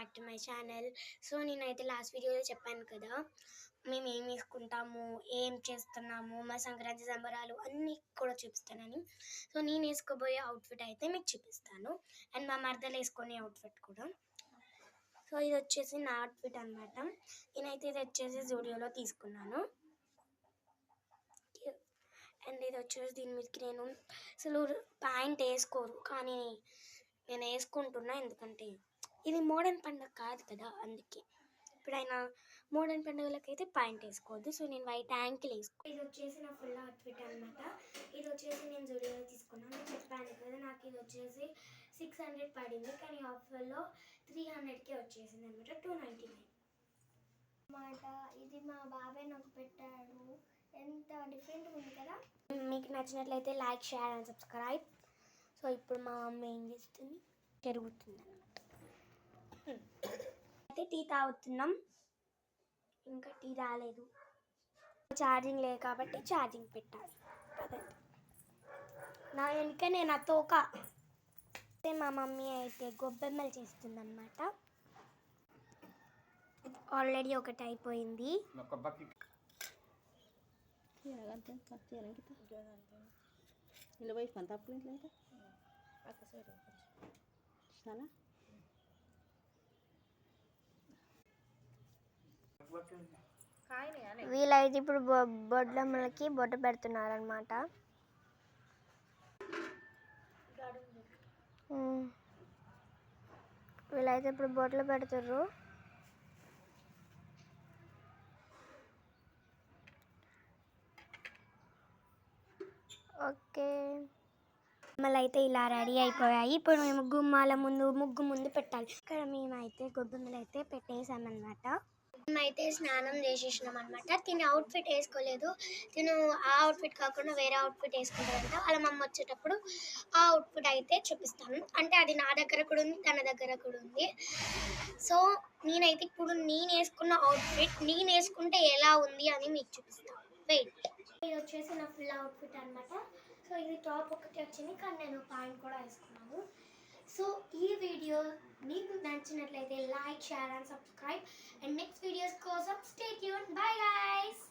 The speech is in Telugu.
Back to my channel. So నేనైతే లాస్ట్ వీడియోలో చెప్పాను కదా, మేము ఏం వేసుకుంటాము, ఏం చేస్తున్నాము, మా సంక్రాంతి సంబరాలు అన్నీ కూడా చూపిస్తానని. సో నేను వేసుకోబోయే అవుట్ఫిట్ అయితే మీకు చూపిస్తాను, అండ్ మా మరదలు వేసుకునే అవుట్ఫిట్ కూడా. సో ఇది వచ్చేసి నా అవుట్ఫిట్ అనమాట. నేనైతే ఇది వచ్చేసి జూడియోలో తీసుకున్నాను. అండ్ ఇది వచ్చేసి దీని మీదకి నేను అసలు ప్యాంట్ వేసుకోరు, కానీ నేను వేసుకుంటున్నా, ఎందుకంటే ఇది మోడర్న్ పండుగ కాదు కదా, అందుకే. ఇప్పుడైనా మోడర్న్ పండుగలకి అయితే ప్యాంట్ వేసుకోవద్దు, సో నేను వైట్ యాంకిల్ వేసుకో. ఇది వచ్చేసి నా ఫుల్ అవుట్ఫిట్ అనమాట. ఇది వచ్చేసి నేను జూడియోలో తీసుకున్నాను. నేను చెప్పాను కదా, నాకు ఇది వచ్చేసి 600 పడింది, కానీ ఆఫర్లో 300కే వచ్చేసింది అనమాట, 299 అన్నమాట. ఇది మా బాబాయ్ నాకు పెట్టాడు, ఎంత డిఫరెంట్గా ఉంది కదా. మీకు నచ్చినట్లయితే like, share and subscribe. So ఇప్పుడు మా మమ్మీ ఏం చేస్తుంది, జరుగుతుంది అనమాట. అయితే టీ తాగుతున్నాం, ఇంకా టీ రాలేదు, ఛార్జింగ్ లేదు కాబట్టి ఛార్జింగ్ పెట్టాలి కదండి. నా వెనుక నేను ఆ తోక. మా మమ్మీ అయితే గొబ్బెమ్మలు చేస్తుంది అనమాట. ఆల్రెడీ ఒకటి అయిపోయింది. వీళ్ళైతే ఇప్పుడు బొడ్లమ్మలకి బొట్టు పెడుతున్నారనమాట. వీళ్ళైతే ఇప్పుడు బొట్లు పెడుతుర్రు. ఓకే, మళ్ళీ అయితే ఇలా రెడీ అయిపోయాయి. ఇప్పుడు మేము ముగ్గు ముందు పెట్టాలి. ఇక్కడ మేమైతే గొబ్బెమ్మలు అయితే పెట్టేసామన్నమాట. మేమైతే స్నానం చేసేసినాం అనమాట. తిని అవుట్ఫిట్ వేసుకోలేదు, తిను ఆ అవుట్ఫిట్ కాకుండా వేరే అవుట్ఫిట్ వేసుకుంటారంట. వాళ్ళ మమ్మ వచ్చేటప్పుడు ఆ అవుట్ఫిట్ అయితే చూపిస్తాను. అంటే అది నా దగ్గర కూడా ఉంది, తన దగ్గర కూడా ఉంది. సో నేనైతే ఇప్పుడు నేను వేసుకున్న అవుట్ఫిట్ నేను వేసుకుంటే ఎలా ఉంది అని మీకు చూపిస్తాను. వెయిట్. ఇది వచ్చేసి నా ఫుల్ అవుట్ఫిట్ అనమాట. సో ఇది టాప్ ఒకటి వచ్చింది, కానీ నేను ప్యాంట్ కూడా వేసుకున్నాను. సో ఈ వీడియో మీకు నచ్చినట్లయితే like, share and subscribe. And next videos కోసం స్టే ట్యూన్. Bye guys.